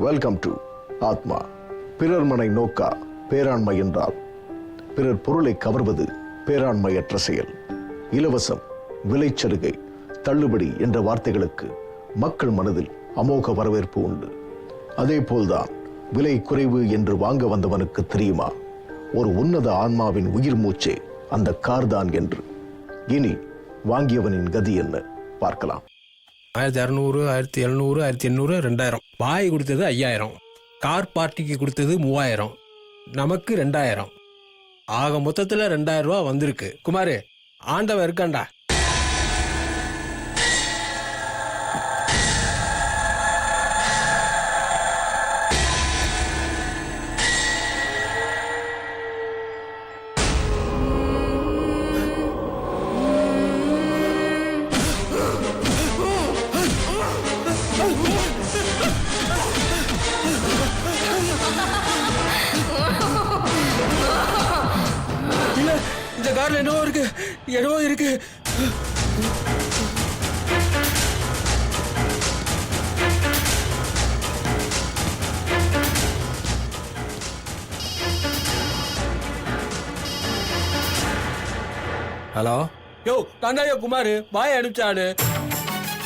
Welcome to ஆத்மா. பிறர் மனை நோக்கா பேராண்மை என்றால் பிறர் பொருளை கவர்வது பேராண்மையற்ற செயல். இலவசம், விலைச்சலுகை, தள்ளுபடி என்ற வார்த்தைகளுக்கு மக்கள் மனதில் அமோக வரவேற்பு உண்டு. அதே போல்தான் விலை குறைவு என்று வாங்க வந்தவனுக்கு தெரியுமா ஒரு உன்னத ஆன்மாவின் உயிர் மூச்சே அந்த கார் தான் என்று. இனி வாங்கியவனின் கதி என்ன பார்க்கலாம். 1600, 1700, 1800, 2000. பாய் கொடுத்தது 5000, கார் பார்ட்டிக்கு கொடுத்தது 3000, நமக்கு 2000. ஆக மொத்தத்தில் 2000 ரூபா வந்திருக்கு. குமாரு, ஆண்டவன் இருக்காண்டா. இந்த கார்ல என்னவோ இருக்கு. ஹலோ, யோ தாண்டாயோ குமாரு, பாய் அனுப்பிச்சாடு.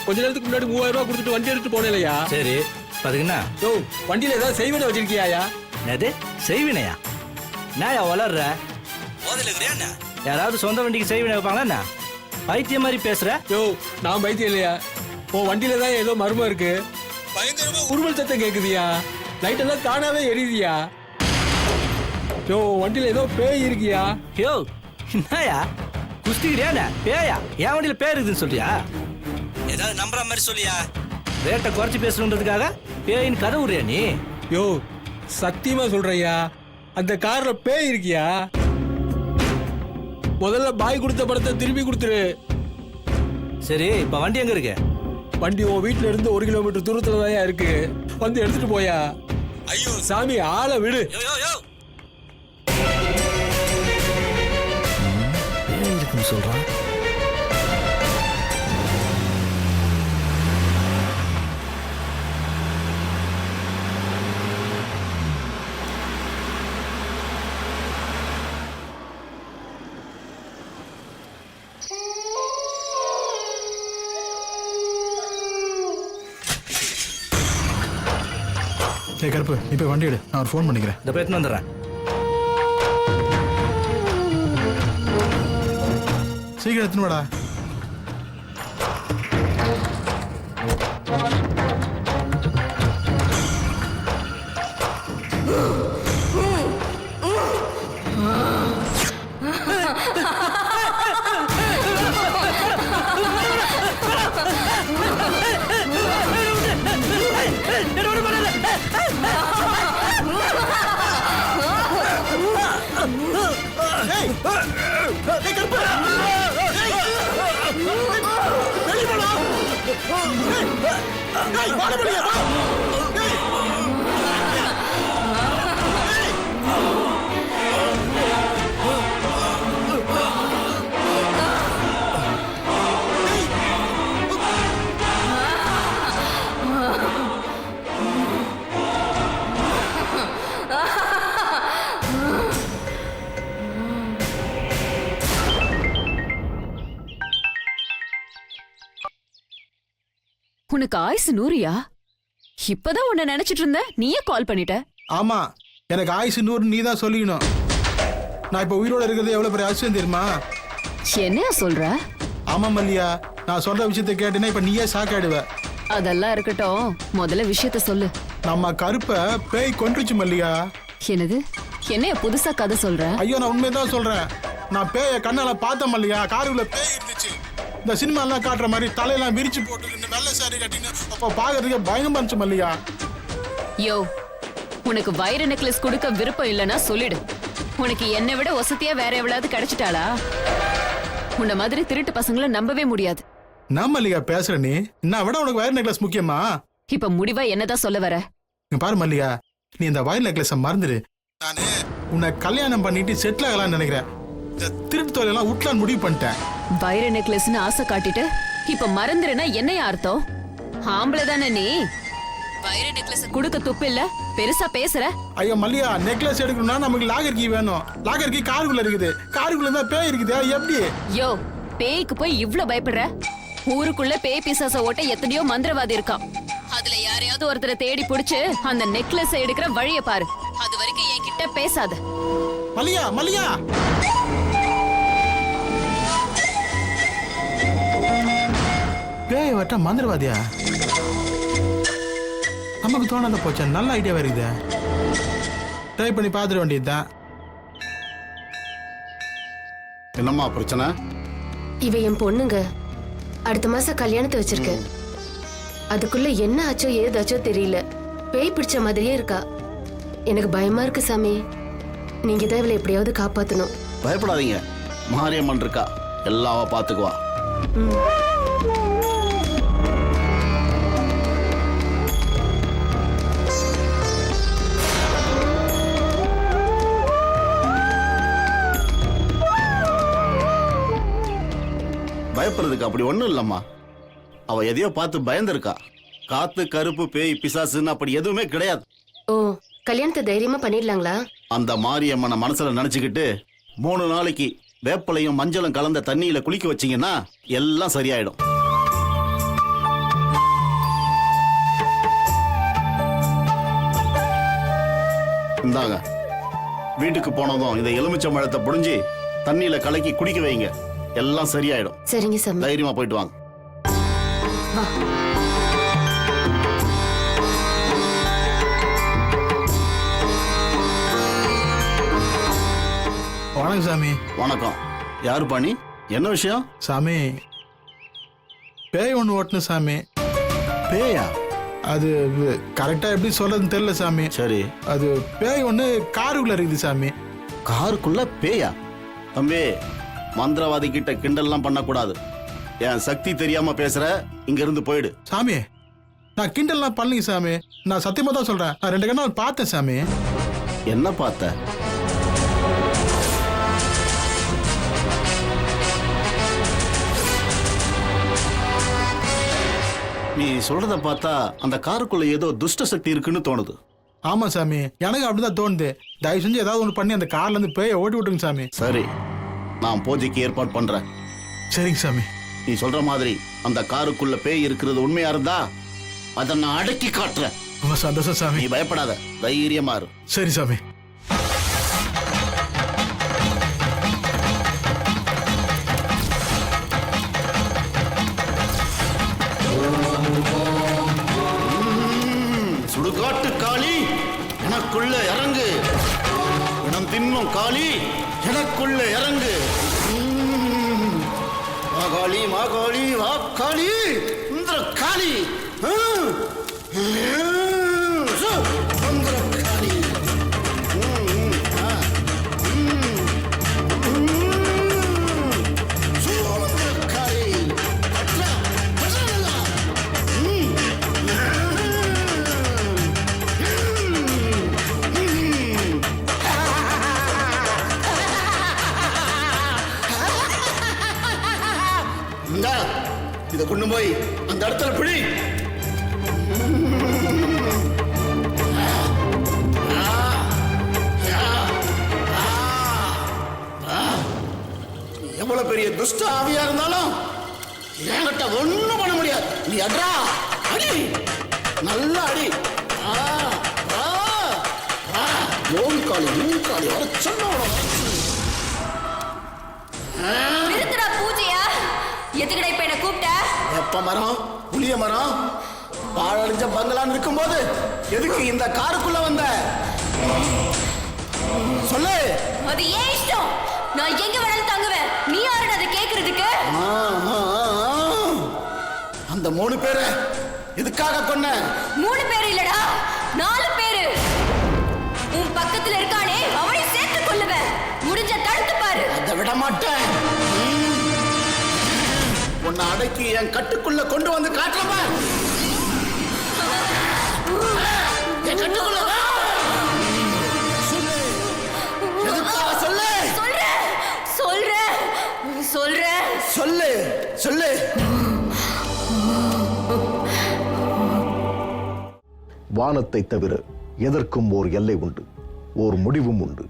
கொஞ்ச நேரத்துக்கு முன்னாடி 3000 ரூபாய் கொடுத்துட்டு வண்டி எடுத்து போனேலையா? சரி, பாத்தீங்கன்னா யோ வண்டியில ஏதாவது செய்வனை வச்சிருக்கியாயா? என்னது செய்வினையா? நான் வளர்ற யாராவது சொந்த வண்டிக்கு செய்வினை வைப்பாங்களா என்ன? பைத்தியம் மாதிரி பேசுற. யோ நான் பைத்தியம் இல்லையா? உன் வண்டியில தான் ஏதோ மர்மம் இருக்கு. பயங்கரமா உருவல் சத்தம் கேக்குதியா? லைட் எல்லாம் தானாவே எரியுதியா? யோ வண்டியில ஏதோ பேய் இருக்கியா? யோ என்னயா குஸ்திக்கிறியா? பேயா? என் வண்டியில பேர் இருக்குதுன்னு சொல்றியா? ஏதாவது நம்புற மாதிரி சொல்லியா? ரேட்டை குறைச்சி பேசணுன்றதுக்காக பேயின்னு கதை விடுறியா நீ? யோ சத்தியமா சொல்றியா, அந்த கார்ல பேய் இருக்கியா? முதல்ல பாய் கொடுத்த படத்தை திருப்பி கொடுத்துரு. சரி, இப்ப வண்டி எங்க இருக்கு? வண்டி உன் வீட்டுல இருந்து 1 கிலோமீட்டர் தூரத்துல தான் இருக்கு. வந்து எடுத்துட்டு போயா. ஐயோ சாமி, ஆளை விடு. இருக்குன்னு சொல்றான். ஏய் கருப்பு, நீ போய் வண்டி எடு, நான் ஒரு ஃபோன் பண்ணிக்கிறேன். இந்த பிரயத்னம் வந்துடுறேன். சீக்கிரம் எடுத்துன்னு வாடா. உனக்கு ஆயுசு 100யா? இப்பதான் உன்னை நினைச்சிட்டு இருந்த, நீயே கால் பண்ணிட்ட. ஆமா, எனக்கு ஆயுசு 100 நீ தான் சொல்லிக்கணும். நான் இப்ப உயிரோட இருக்கிறது எவ்வளவு பெரிய அதிசயம் தெரியுமா? என்னையா சொல்ற? ஆமா மல்லியா, நான் சொல்ற விஷயத்தை கேட்டீங்கன்னா இப்ப நீயே சாக்காடுவ. அதெல்லாம் இருக்கட்டும், முதல்ல விஷயத்த சொல்லு. நம்ம கருப்பை பேய் கொன்றுச்சு மல்லியா. என்னது? என்னைய புதுசா கதை சொல்ற? ஐயோ, நான் உண்மைதான் சொல்றேன். நான் பேய கண்ணால பார்த்தேன் மல்லியா. காருக்குள்ள பேய் இருந்துச்சு. இந்த சினிமா எல்லாம் காட்டுற மாதிரி தலையெல்லாம் விரிச்சு போட்டு வெள்ளை சாரி கட்டின்னு அப்ப பாக்குறதுக்கு பயங்கரமா இருந்துச்சு மல்லியா. யோ, உனக்கு வைர நெக்லஸ் கொடுக்க விருப்பம் இல்லைன்னா சொல்லிடு. உனக்கு என்னை விட வசதியா வேற எவ்வளவு கிடைச்சிட்டாளா? உன்ன மாதிரி திருட்டு பசங்களை நம்பவே முடியாது. நான் மல்லிகா பேசுற நீ என்ன விட உனக்கு வைர நெக்லஸ் முக்கியமா? இப்ப முடிவா என்னதான் சொல்ல வர? பாரு மல்லிகா, நீ இந்த வைர நெக்லஸ மறந்துடு. நானு உன்னை கல்யாணம் பண்ணிட்டு செட்டில் ஆகலாம்னு நினைக்கிறேன். இந்த திருட்டு தொழிலெல்லாம் விட்டலான்னு முடிவு பண்ணிட்டேன். வைர நெக்லஸ்னு ஆசை காட்டிட்டு இப்ப மறந்துருனா என்னைய அர்த்தம்? ஆம்பளை தானே நீ? வைர நெக்லஸ் குடுக்க துப்பு இல்ல, பெருசா பேசுற. ஐயோ மல்லியா, நெக்லஸ் எடுக்கணும்னா நமக்கு லாகர் கீ வேணும். லாகர் கீ காருக்குள்ள இருக்குது. காருக்குள்ள தான் பேய் இருக்குது. எப்படி? யோ, பேய்க்கு போய் இவ்ளோ பயப்படுற? ஊருக்குள்ள பேய் பிசாச ஓட்ட எத்தனையோ மந்திரவாதி இருக்கான். அதுல யாரையாவது ஒருத்தரை தேடி புடிச்சு அந்த நெக்லஸ் எடுக்கிற வழிய பாரு. அது வரைக்கும் என்கிட்ட பேசாத. மல்லியா, மல்லியா, பேய் வட்ட மந்திரவாதியா? நமக்கு தோணாத போச்சா? நல்ல ஐடியாவா இருக்குது. ட்ரை பண்ணி பார்த்துட வேண்டியதுதான். என்னம்மா பிரச்சனை? இவ என் பொண்ணுங்க. அடுத்த மாசம் கல்யாணத்தை வச்சிருக்கேன். அதுக்குள்ள என்ன ஆச்சோ ஏதாச்சோ தெரியல. பேய் பிடிச்ச மாதிரியே இருக்கா. எனக்கு பயமா இருக்கு சாமி. நீங்க தான் இவளை எப்படியாவது காப்பாத்தணும். பயப்படாதீங்க, மாரியம்மன் இருக்கா, எல்லாம் அவ பாத்துக்குவா. பயப்படுறதுக்கு அப்படி ஒண்ணும் இல்லம்மா. அவ எதையோ பார்த்து பயந்துருக்கா. காத்து கருப்பு பேய் பிசாசுன்னு அப்படி எதுவுமே கிடையாது. ஓ, கல்யாணத்தை தைரியமா பண்ணிடலாங்களா? அந்த மாரியம்மனை மனசுல நினைச்சுக்கிட்டு 3 நாளைக்கு வேப்பலையும் மஞ்சளும் கலந்த தண்ணியில குளிக்க வச்சீங்கன்னா எல்லாம் சரியாயிடும். இந்தாங்க, வீட்டுக்கு போனதும் இந்த எலுமிச்சை பழத்தை புடிஞ்சு தண்ணியில கலக்கி குடிக்க வைங்க, எல்லாம் சரியாயிடும். சரிங்க சாமி. தைரியமா போயிட்டு வாங்க. வணக்கம் சாமி. வணக்கம். யாரு பாணி? என்ன விஷயம்? சாமி, பேய் ஒன்று ஓட்டணும் சாமி. பேயா? அது கரெக்டா எப்படி சொல்றதுன்னு தெரியல சாமி. சரி, அது பேய் ஒன்று காருக்குள்ள இருக்குது சாமி. காருக்குள்ள பேயா? தம்பி, மந்திரவாதி கிட்ட கிண்டல்லாம் பண்ணக்கூடாது. என் சக்தி தெரியாம பேசுற, இங்க இருந்து போயிடு. சாமி, நான் கிண்டல்லாம் பண்ணலீங்க சாமி. நான் சத்தியமா தான் சொல்றேன். நான் 2 கண்ணால் பார்த்தேன் சாமி. என்ன பார்த்த? நீ சொல்றத பார்த்தா அந்த காருக்குள்ள ஏதோ துஷ்ட சக்தி இருக்குன்னு தோணுது. ஆமா சாமி, எனக்கு அப்படிதான் தோணுது. தயவு செஞ்சு ஏதாவது ஒன்று பண்ணி அந்த கார்ல இருந்து பேயை ஓட்டி விட்டுருங்க சாமி. சரி, நான் பூஜைக்கு ஏற்பாடு பண்றேன். சரிங்க சாமி. நீ சொல்ற மாதிரி அந்த காருக்குள்ள பேய் இருக்கிறது உண்மையா இருந்தா அதை நான் அடக்கி காட்டுறேன். ரொம்ப சந்தோஷம் சாமி. நீ பயப்படாத, தைரியமா இரு. சரி சாமி. சுடுகாட்டு காளி, எனக்குள்ள இறங்கு. இனம் தின்னும் காளி, எனக்குள்ள இறங்கு. மாகாளி, மாகாளி, வாக்காளி, இந்திர காளி, இந்திர காளி. இதை கொண்டு போய் அந்த இடத்துல பிடி. எவ்வளவு பெரிய துஷ்ட ஆவியா இருந்தாலும் என்கிட்ட ஒண்ணும் பண்ண முடியாது. நீ அட்ரா, அடி, நல்லா அடி. ஓம் காளி, ஓம் காளி வர சொன்ன பூஜையா? எதுக்கடா இப்ப என்ன கூப்பிட்ட? எப்ப மரம், புளிய மரம், பாழடைஞ்ச பங்களான்னு இருக்கும்போது எதுக்கு இந்த காருக்குள்ள வந்த? சொல்லு. அது ஏன் இஷ்டம். நான் எங்க வேணாலும் தங்குவேன். நீ யாருன்னு அதை கேக்குறதுக்கு? அந்த 3 பேரு எதுக்காக கொன்ன? 3 பேரு இல்லடா, 4 பேரு. உன் பக்கத்துல இருக்கானே, அவனை சேர்த்து கொள்ளுவேன். முடிஞ்ச தடுத்து பாரு. அதை விட மாட்டேன். உன்னை அடக்கி என் கட்டுக்குள்ள கொண்டு வந்து காட்டுறேன். என் கட்டுக்குள்ள வா. சொல்லு. எதுக்காக சொல்லு. சொல்றேன், சொல்றேன், சொல்றேன். சொல்லு, சொல்லு. வானத்தை தவிர எதற்கும் ஓர் எல்லை உண்டு, ஓர் முடிவும் உண்டு.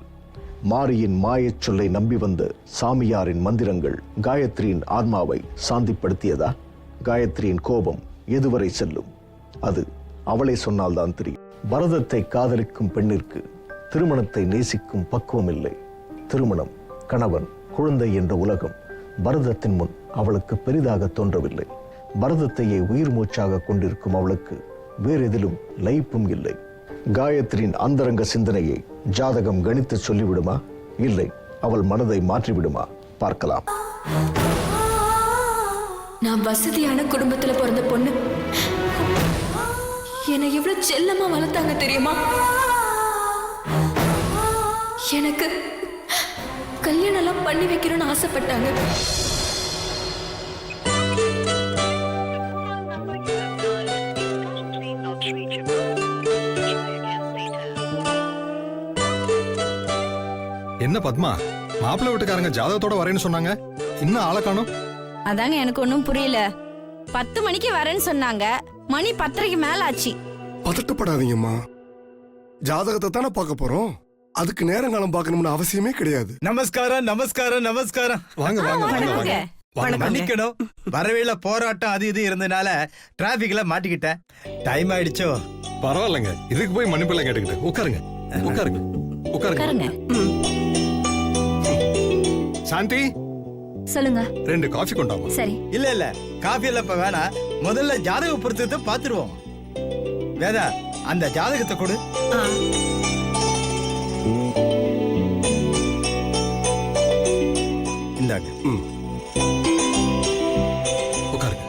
மாரியின் மாயச் சொல்லை நம்பி வந்த சாமியாரின் மந்திரங்கள் காயத்ரியின் ஆன்மாவை சாந்திப்படுத்தியதா? காயத்ரியின் கோபம் எதுவரை செல்லும்? அது அவளை சொன்னால்தான் தெரியும். பரதத்தை காதலிக்கும் பெண்ணிற்கு திருமணத்தை நேசிக்கும் பக்குவம் இல்லை. திருமணம், கணவன், குழந்தை என்ற உலகம் பரதத்தின் முன் அவளுக்கு பெரிதாக தோன்றவில்லை. பரதத்தையே உயிர் மூச்சாக கொண்டிருக்கும் அவளுக்கு வேறெதிலும் லயிப்பும் இல்லை. காயத்ரியின் அந்தரங்க சிந்தனையை ஜாதகம் கணித்து சொல்லிவிடுமா? இல்லை, அவள் மனதை மாற்றிவிடுமா? பார்க்கலாம். நான் வசதியான குடும்பத்துல பிறந்த பொண்ணு. என்னை எவ்வளவு செல்லமா வளர்த்தாங்க தெரியுமா? எனக்கு கல்யாணம் எல்லாம் பண்ணி வைக்கணும்னு ஆசைப்பட்டாங்க. என்ன பத்மா, மாப்பிள்ளை வீட்டுக்காரங்க ஜாதகத்தோட வரேன்னு சொன்னாங்க, இன்னும் ஆளை காணோம். அதாங்க எனக்கு ஒன்றும் புரியல. 10 மணிக்கு வரேன்னு சொன்னாங்க, மணி 10:30க்கு மேல ஆச்சு. பதட்டப்படாதீங்கம்மா, ஜாதகத்தை தானே பார்க்க போறோம், அதுக்கு நேரங்காலம் பார்க்கணும்னு அவசியமே கிடையாது. நமஸ்காரம் நமஸ்காரம் நமஸ்காரம். வாங்க வாங்க வாங்க வாங்க. மன்னிக்கணும், வரவேல போராட்டம் அது இது இருந்தனால டிராபிக்ல மாட்டிக்கிட்டேன். டைம் ஆயிடுச்சோ. பரவாயில்லைங்க, இதுக்கு போய் மன்னிப்பெல்லாம் கேட்டுக்கிட்டு உட்காருங்க உட்காருங்க உட்காருங்க. சாந்தி, சொல்லுங்க. 2 காஃபி கொண்டாமா? சரி. இல்ல இல்ல, காஃபி எல்லாம் இப்ப வேணாம். முதல்ல ஜாதக பொருத்தத்தை பாத்துருவோம். வேதா, அந்த ஜாதகத்தை கொடு. இந்தாங்க. உட்காருங்க.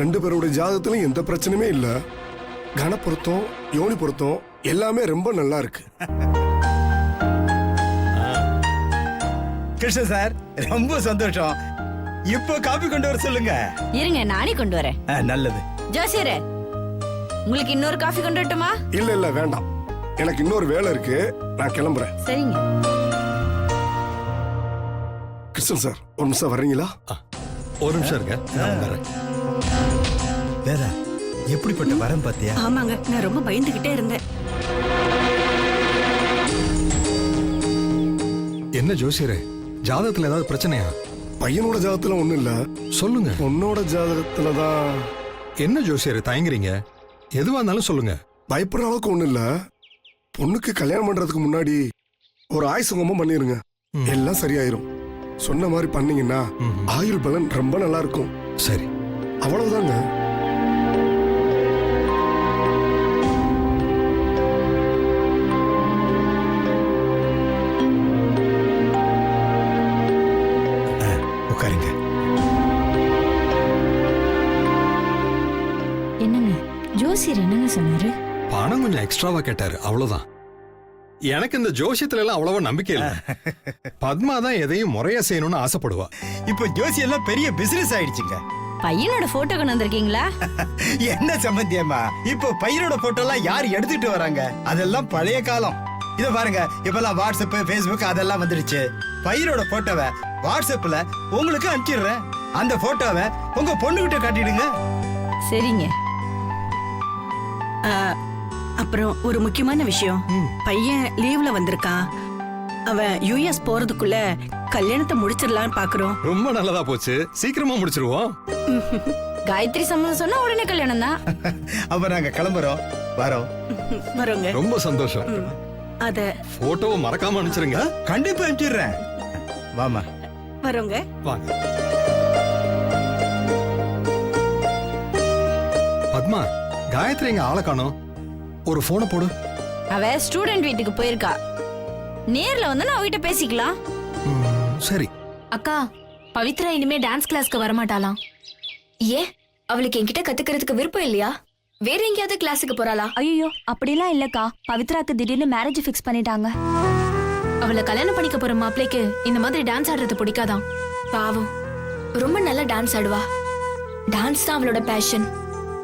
ரெண்டு பேரோட ஜாதகத்திலும் எந்த பிரச்சனையுமே இல்ல. கன பொருத்தம், யோனி பொருத்தம் எல்லாமே ரொம்ப நல்லா இருக்கு. கிருஷ்ணன் சார், ரொம்ப சந்தோஷம். இப்போ காபி கொண்டு வர சொல்லுங்க. இருங்க, நானே கொண்டு வரேன். நல்லது. ஜோசியரே, உங்களுக்கு இன்னொரு காஃபி கொண்டு வரட்டுமா? இல்ல இல்ல வேண்டாம், எனக்கு இன்னொரு வேலை இருக்கு, நான் கிளம்புறேன். சரிங்க. கிருஷ்ணன் சார், ஒரு நிமிஷம் வர்றீங்களா? ஒரு நிமிஷம் இருங்க, நான் வந்துடுறேன். வேதா, எப்படிப்பட்ட வரம் பாத்தியா? ஆமாங்க, நான் ரொம்ப பயந்துகிட்டே இருந்தேன். என்ன ஜோசியரே, ஜாதகத்துல ஏதாவது பிரச்சனையா? பையனோட ஜாதகத்துல ஒண்ணும் இல்ல. சொல்லுங்க. பொண்ணோட ஜாதகத்துலதான். என்ன ஜோசியரே தயங்குறீங்க? எதுவா இருந்தாலும் சொல்லுங்க. பயப்படுற அளவுக்கு ஒண்ணும் இல்ல. பொண்ணுக்கு கல்யாணம் பண்றதுக்கு முன்னாடி ஒரு ஆயுசங்கமும் பண்ணிருங்க, எல்லாம் சரியாயிரும். சொன்ன மாதிரி பண்ணீங்கன்னா ஆயுள் பலன் ரொம்ப நல்லா இருக்கும். சரி, அவ்வளவுதாங்க. உட்காருங்க. என்னங்க ஜோசியர் என்னங்க சொன்னாரு? பணம் கொஞ்சம் எக்ஸ்ட்ராவா கேட்டாரு, அவ்வளவுதான். எனக்கு இந்த ஜோசியத்துல எல்லாம் அவ்வளவா நம்பிக்கை இல்ல. பத்மா தான் எதையும் முறையா செய்யணும்னு ஆசைப்படுவா. இப்போ ஜோசி எல்லாம் பெரிய பிசினஸ் ஆயிடுச்சுங்க. பையனோட போட்டோ கொண்டு வந்திருக்கீங்களா? என்ன சம்பந்தியம்மா, இப்போ பையனோட போட்டோ எல்லாம் யார் எடுத்துட்டு வராங்க? அதெல்லாம் பழைய காலம். இத பாருங்க, இப்பெல்லாம் வாட்ஸ்அப், ஃபேஸ்புக் அதெல்லாம் வந்துடுச்சு. பையனோட போட்டோவை வாட்ஸ்அப்ல உங்களுக்கு அனுப்பிச்சிடுறேன். அந்த போட்டோவை உங்க பொண்ணுகிட்ட காட்டிடுங்க. சரிங்க. அப்புறம் ஒரு முக்கியமான விஷயம், பையன் லீவ்ல வந்திருக்கான். அவன் யுஎஸ் போறதுக்குள்ள கல்யாணத்தை முடிச்சிடலாம்னு பாக்குறோம். ரொம்ப நல்லதா போச்சு, சீக்கிரமா முடிச்சிருவோம். காயத்ரி சம்மந்தம் சொன்னா உடனே கல்யாணம் தான். அப்ப நாங்க கிளம்புறோம், வரோம். வரோங்க. ரொம்ப சந்தோஷம். அத போட்டோவை மறக்காம அனுப்பிச்சிருங்க. கண்டிப்பா அனுப்பிச்சிடுறேன். வாமா. வரோங்க. வாங்க. பத்மா, காயத்ரி எங்க ஆளை காணோம், ஒரு போனை போடு. அவ ஸ்டூடெண்ட் வீட்டுக்கு போயிருக்கா. நேர்ல வந்து அவகிட்ட பேசிக்கலாம். சரி. அக்கா, பவித்ரா இனிமே டான்ஸ் கிளாஸ்க்கு வரமாட்டாளாம். ஏன், அவளுக்கு என்கிட்ட கத்துக்கிறதுக்கு விருப்பம் இல்லையா? வேற எங்கேயாவது கிளாஸுக்கு போறாளா? ஐயோ, அப்படிலாம் இல்லக்கா. பவித்ராக்கு திடீர்னு மேரேஜ் ஃபிக்ஸ் பண்ணிட்டாங்க. அவளை கல்யாணம் பண்ணிக்க போற மாப்பிளைக்கு இந்த மாதிரி டான்ஸ் ஆடுறது பிடிக்காதான். பாவம், ரொம்ப நல்லா டான்ஸ் ஆடுவா. டான்ஸ் தான் அவளோட பேஷன்.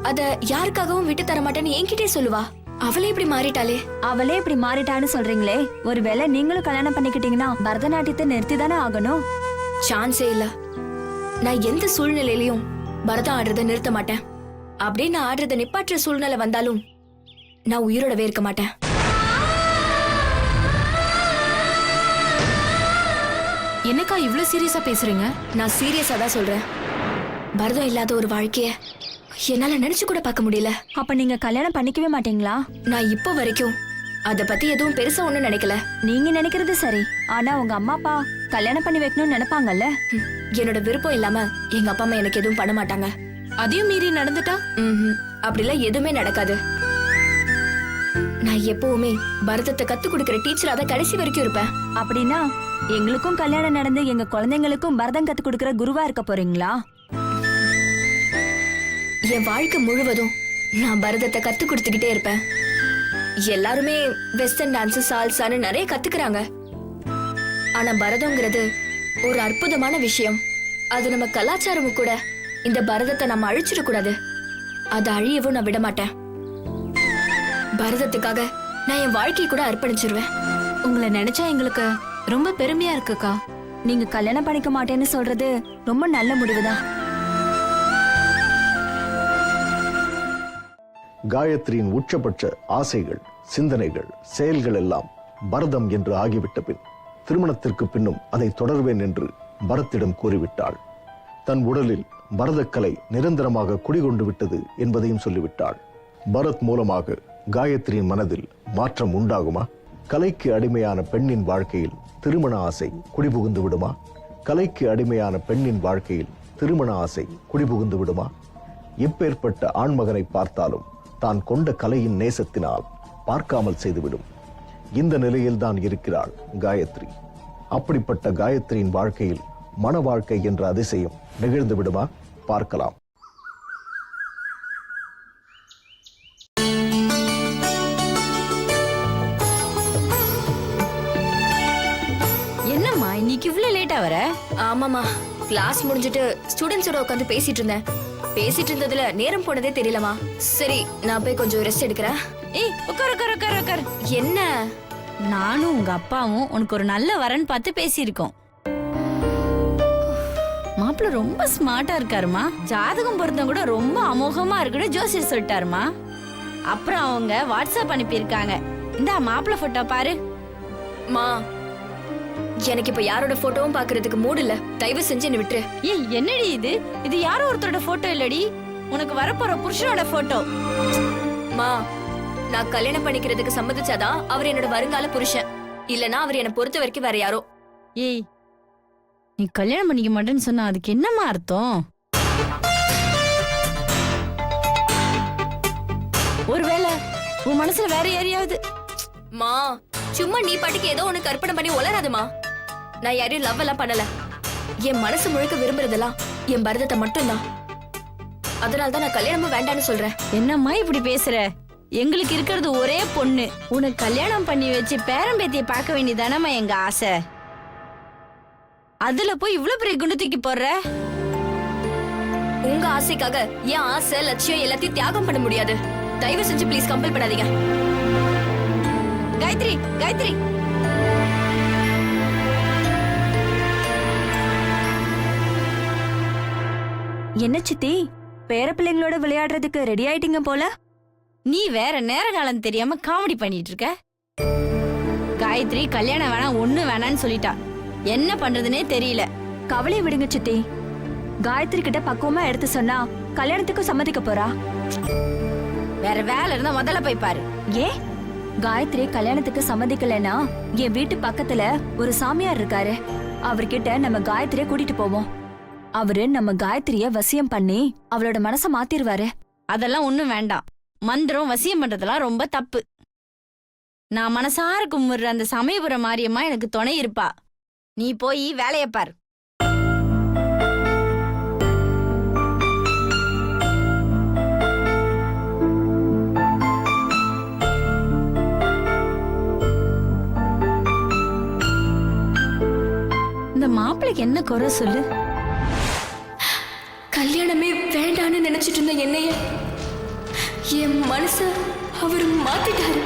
அத யாருக்காகவும் விட்டு தர மாட்டேன்னு என்கிட்டே சொல்லுவா. அவளே இப்படி மாறிட்டாளே. அவளே இப்படி மாறிட்டான்னு சொல்றீங்களே, ஒருவேளை நீங்களும் கல்யாணம் பண்ணிக்கிட்டீங்கன்னா பரதநாட்டியத்தை நிறுத்தி தானே ஆகணும். சான்ஸே இல்ல. நான் எந்த சூழ்நிலையிலயும் பரதம் ஆடுறத நிறுத்த மாட்டேன். அப்படியே நான் ஆடுறத நிப்பாட்டுற சூழ்நிலை வந்தாலும் நான் உயிரோடவே இருக்க மாட்டேன். என்னக்கா இவ்ளோ சீரியஸா பேசுறீங்க? நான் சீரியஸா தான் சொல்றேன். பரதம் இல்லாத ஒரு வாழ்க்கைய என்னால நினைச்சு கூட பார்க்க முடியல. அப்ப நீங்க கல்யாணம் பண்ணிக்கவே மாட்டீங்களா? நான் இப்போ வரைக்கும் அத பத்தி எதுவும் பெருசா ஒண்ணும் நினைக்கல. நீங்க நினைக்கிறது சரி, ஆனா உங்க அம்மா அப்பா கல்யாணம் பண்ணி வைக்கணும்னு நினைப்பாங்கல்ல. என்னோட விருப்பம் இல்லாம எங்க அப்பா அம்மா எனக்கு எதுவும் பண்ண மாட்டாங்க. அதையும் மீறி நடந்துட்டா? அப்படிலாம் எதுவுமே நடக்காது. நான் எப்பவுமே பரதத்தை கத்து கொடுக்கிற டீச்சரா தான் கடைசி வரைக்கும் இருப்பேன். அப்படின்னா எங்களுக்கும் கல்யாணம் நடந்து எங்க குழந்தைங்களுக்கும் பரதம் கத்து கொடுக்கிற குருவா இருக்க போறீங்களா? என் வாழ்க்கை முழுவதும் நான் பரதத்தை கத்து கொடுத்துக்கிட்டே இருப்பேன். எல்லாருமே வெஸ்டர்ன் டான்ஸ், சால்சான்னு நிறைய கத்துக்கிறாங்க. ஆனா பரதம்ங்கிறது ஒரு அற்புதமான விஷயம். அது நம்ம கலாச்சாரமும் கூட. இந்த பரதத்தை நம்ம அழிச்சிடக்கூடாது. அதை அழியவும் நான் விட மாட்டேன். பரதத்துக்காக நான் என் வாழ்க்கையை கூட அர்ப்பணிச்சிருவேன். உங்களை நினைச்சா எங்களுக்கு ரொம்ப பெருமையா இருக்குக்கா. நீங்க கல்யாணம் பண்ணிக்க மாட்டேன்னு சொல்றது ரொம்ப நல்ல முடிவுதான். காயத்ரியின் உச்சபட்ச ஆசைகள், சிந்தனைகள், செயல்கள் எல்லாம் பரதம் என்று ஆகிவிட்ட பின் திருமணத்திற்கு பின்னும் அதை தொடர்வேன் என்று பரத்திடம் கூறிவிட்டாள். தன் உடலில் பரதக்கலை நிரந்தரமாக குடிகொண்டு விட்டது என்பதையும் சொல்லிவிட்டாள். பரத் மூலமாக காயத்ரியின் மனதில் மாற்றம் உண்டாகுமா? கலைக்கு அடிமையான பெண்ணின் வாழ்க்கையில் திருமண ஆசை குடிபுகுந்து விடுமா? கலைக்கு அடிமையான பெண்ணின் வாழ்க்கையில் திருமண ஆசை குடிபுகுந்து விடுமா? எப்பேற்பட்ட ஆண்மகனை பார்த்தாலும் தான் கொண்ட கலையின் நேசத்தினால் பார்க்காமல் செய்துவிடும். இந்த நிலையில்தான் இருக்கிறாள் காயத்ரி. அப்படிப்பட்ட காயத்ரியின் வாழ்க்கையில் மன வாழ்க்கை என்ற அதிசயம் நிகழ்ந்து விடுமா? பார்க்கலாம். என்னம்மா இன்னைக்கு இவ்வளவு லேட்டா வர? ஆமாமா, கிளாஸ் முடிஞ்சிட்டு ஸ்டூடெண்ட்ஸோட உட்காந்து பேசிட்டு இருந்தேன். பேசிட்டு இருந்ததுல நேரம் போனதே தெரியலமா. சரி, நான் போய் கொஞ்சம் ரெஸ்ட் எடுக்கிறேன். ஏய், உட்கார் உட்கார் உட்கார் உட்கார். என்ன? நானும் உங்க அப்பாவும் உனக்கு ஒரு நல்ல வரன் பார்த்து பேசியிருக்கோம். மாப்பிள்ள ரொம்ப ஸ்மார்ட்டா இருக்காருமா. ஜாதகம் பொருத்தம் கூட ரொம்ப அமோகமா இருக்குன்னு ஜோசியர் சொல்லிட்டாருமா. அப்புறம் அவங்க வாட்ஸ்அப் அனுப்பியிருக்காங்க. இந்தா மாப்பிள்ள போட்டோ பாரு. மா, எனக்கு இப்ப யாரோட போட்டோவும் பாக்குறதுக்கு மூடு இல்ல. தயவு செஞ்சு என்ன விட்டுரு. ஏய், என்னடி இது? இது யாரோ ஒருத்தரோட போட்டோ இல்லடி, உனக்கு வரப்போற புருஷனோட போட்டோ. மா, நான் கல்யாணம் பண்ணிக்கிறதுக்கு சம்மதிச்சாதான் அவர் என்னோட வருங்கால புருஷன். இல்லனா அவர் என்ன பொறுத்த வரைக்கும் வேற யாரோ. ஏய், நீ கல்யாணம் பண்ணிக்க மாட்டேன்னு சொன்னா அதுக்கு என்னமா அர்த்தம்? ஒருவேளை உன் மனசுல வேற யாரையாவது? மா, சும்மா நீ பாட்டுக்கு ஏதோ ஒண்ணு கற்பனை பண்ணி உளராதுமா. நான் யாரையும் லவ் எல்லாம் பண்ணல. என் மனசு முழுக்க விரும்புறதெல்லாம் என் பரதத்தை மட்டும்தான். அதனால்தான் நான் கல்யாணமும் வேண்டான்னு சொல்றேன். என்னம்மா இப்படி பேசுற? எங்களுக்கு இருக்கிறது ஒரே பொண்ணு. உனக்கு கல்யாணம் பண்ணி வச்சு பேரம்பேத்தியை பார்க்க வேண்டியதானம்மா எங்க ஆசை. அதுல போய் இவ்வளவு பெரிய குண்டு தூக்கி போடுற? உங்க ஆசைக்காக என் ஆசை, லட்சியம் எல்லாத்தையும் தியாகம் பண்ண முடியாது. தயவு செஞ்சு ப்ளீஸ் கம்பல் பண்ணாதீங்க. காயத்ரி, காயத்ரி, என்ன சித்தி, பேர பிள்ளைங்களோட விளையாடுறதுக்கு ரெடி ஆயிட்டீங்க போல. நீ வேற நேர காலம் தெரியாம காமெடி பண்ணிட்டு இருக்க. காயத்ரி கல்யாணம் வேணாம், ஒண்ணு வேணான்னு சொல்லிட்டா. என்ன பண்றதுனே தெரியல. கவலை விடுங்க சித்தி. காயத்ரி கிட்ட பக்குவமா எடுத்து சொன்னா கல்யாணத்துக்கு சம்மதிக்க போறா. வேற வேலை இருந்தா முதல்ல போய் பாரு. ஏன் காயத்ரி கல்யாணத்துக்கு சம்மதிக்கலன்னா என் வீட்டு பக்கத்துல ஒரு சாமியார் இருக்காரு. அவர்கிட்ட நம்ம காயத்ரிய கூட்டிட்டு போவோம். அவரு நம்ம காயத்ரிய வசியம் பண்ணி அவளோட மனச மாத்திருவாரு. அதெல்லாம் ஒண்ணும் வேண்டாம். மந்திரம் வசியம் பண்றதெல்லாம் ரொம்ப தப்பு. நான் மனசார கும்பிடுற அந்த சமயபுரம் மாரியம்மா எனக்கு துணை இருப்பா. நீ போய் வேலைய பார். மாப்பிள்ளைக்கு என்ன குறை சொல்லு? கல்யாணமே வேண்டான்னு நினைச்சிட்டு இருந்த என்னைய என் மனச அவர் மாத்திட்டாரு.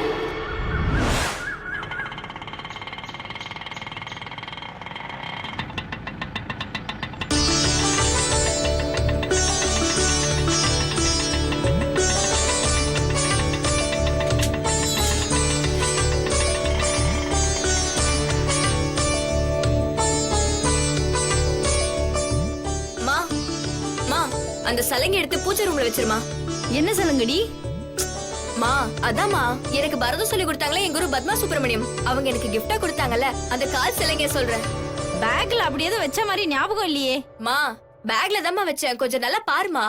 அந்த சலங்கை எடுத்து பூஜை ரூம்ல வச்சிருமா. என்ன சலங்கடி? மா அதாம்மா எனக்கு பரதம் சொல்லி கொடுத்தாங்களே என் குரு பத்மா சுப்பிரமணியம், அவங்க எனக்கு கிஃப்டா கொடுத்தாங்கல்ல அந்த கால் சலங்கைய சொல்றேன். பேக்ல அப்படியே வச்ச மாதிரி ஞாபகம் இல்லையே. மா பேக்ல தாம்மா வச்சேன், கொஞ்சம் நல்லா பாருமா.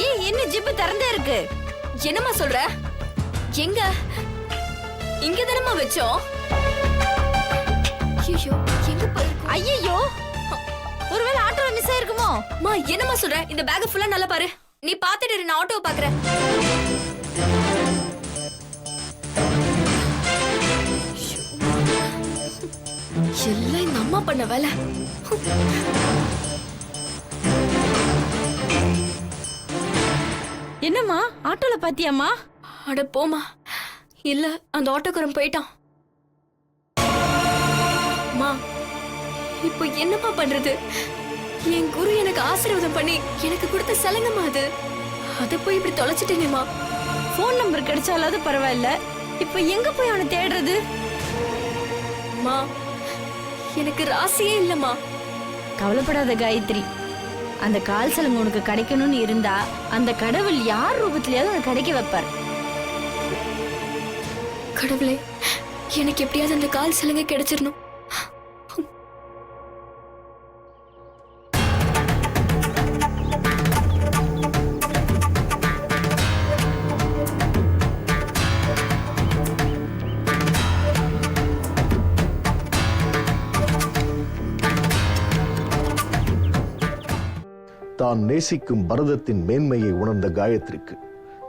ஏய் என்ன ஜிப்பு திறந்தே இருக்கு? என்னம்மா சொல்ற? எங்க? இங்க தானம்மா வச்சோம். ஐயோ எங்க போயிருக்கு? ஐயோ ஒருவேளை ஆட்டோல மிஸ் ஆயிருக்குமோ? மா என்னம்மா சொல்ற? இந்த பேக் ஃபுல்லா நல்லா பாரு. நீ பாத்துட்டு இரு, நான் ஆட்டோவை பாக்குறேன். எல்லாம் இந்த அம்மா பண்ண வேலை. என்னம்மா ஆட்டோல பாத்தியாம்மா? அட போமா. இல்ல அந்த ஆட்டோக்காரன் போயிட்டான். மா இப்போ என்னப்பா பண்றது? என் குரு எனக்கு ஆசீர்வாதம் பண்ணி எனக்கு கொடுத்த சலங்கம்மா அது. அத போய் இப்படி தொலைச்சிட்டேனேமா. போன் நம்பர் கிடைச்சாலாவது பரவாயில்ல, இப்ப எங்க போய் அவனை தேடுறது? மா எனக்கு ராசியே இல்லம்மா. கவலைப்படாத காயத்ரி, அந்த கால் சலங்கை உனக்கு கிடைக்கணும்னு இருந்தா அந்த கடவுள் யார் ரூபத்திலேயாவது உனக்கு கிடைக்க வைப்பார். கடவுளே, எனக்கு எப்படியாவது அந்த கால் சலங்கை கிடைச்சிடணும். தான் நேசிக்கும் பரதத்தின் மேன்மையை உணர்ந்த காயத்ரிக்கு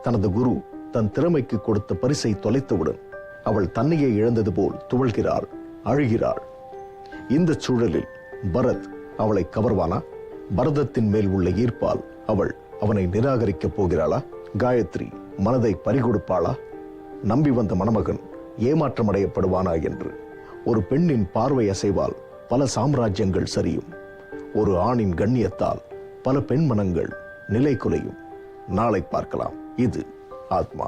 தனது குரு தன் திறமைக்கு கொடுத்த பரிசை தொலைத்தவுடன் அவள் தன்னையே இழந்தது போல் துவள்கிறாள், அழுகிறாள். இந்த சூழலில் பரத் அவளை கவர்வானா? பரதத்தின் மேல் உள்ள ஈர்ப்பால் அவள் அவனை நிராகரிக்கப் போகிறாளா? காயத்ரி மனதை பறிகொடுப்பாளா? நம்பி வந்த மணமகன் ஏமாற்றமடையப்படுவானா என்று ஒரு பெண்ணின் பார்வை அசைவால் பல சாம்ராஜ்யங்கள் சரியும். ஒரு ஆணின் கண்ணியத்தால் பல பெண் மனங்கள் நிலை குலையும். நாளை பார்க்கலாம். இது ஆத்மா.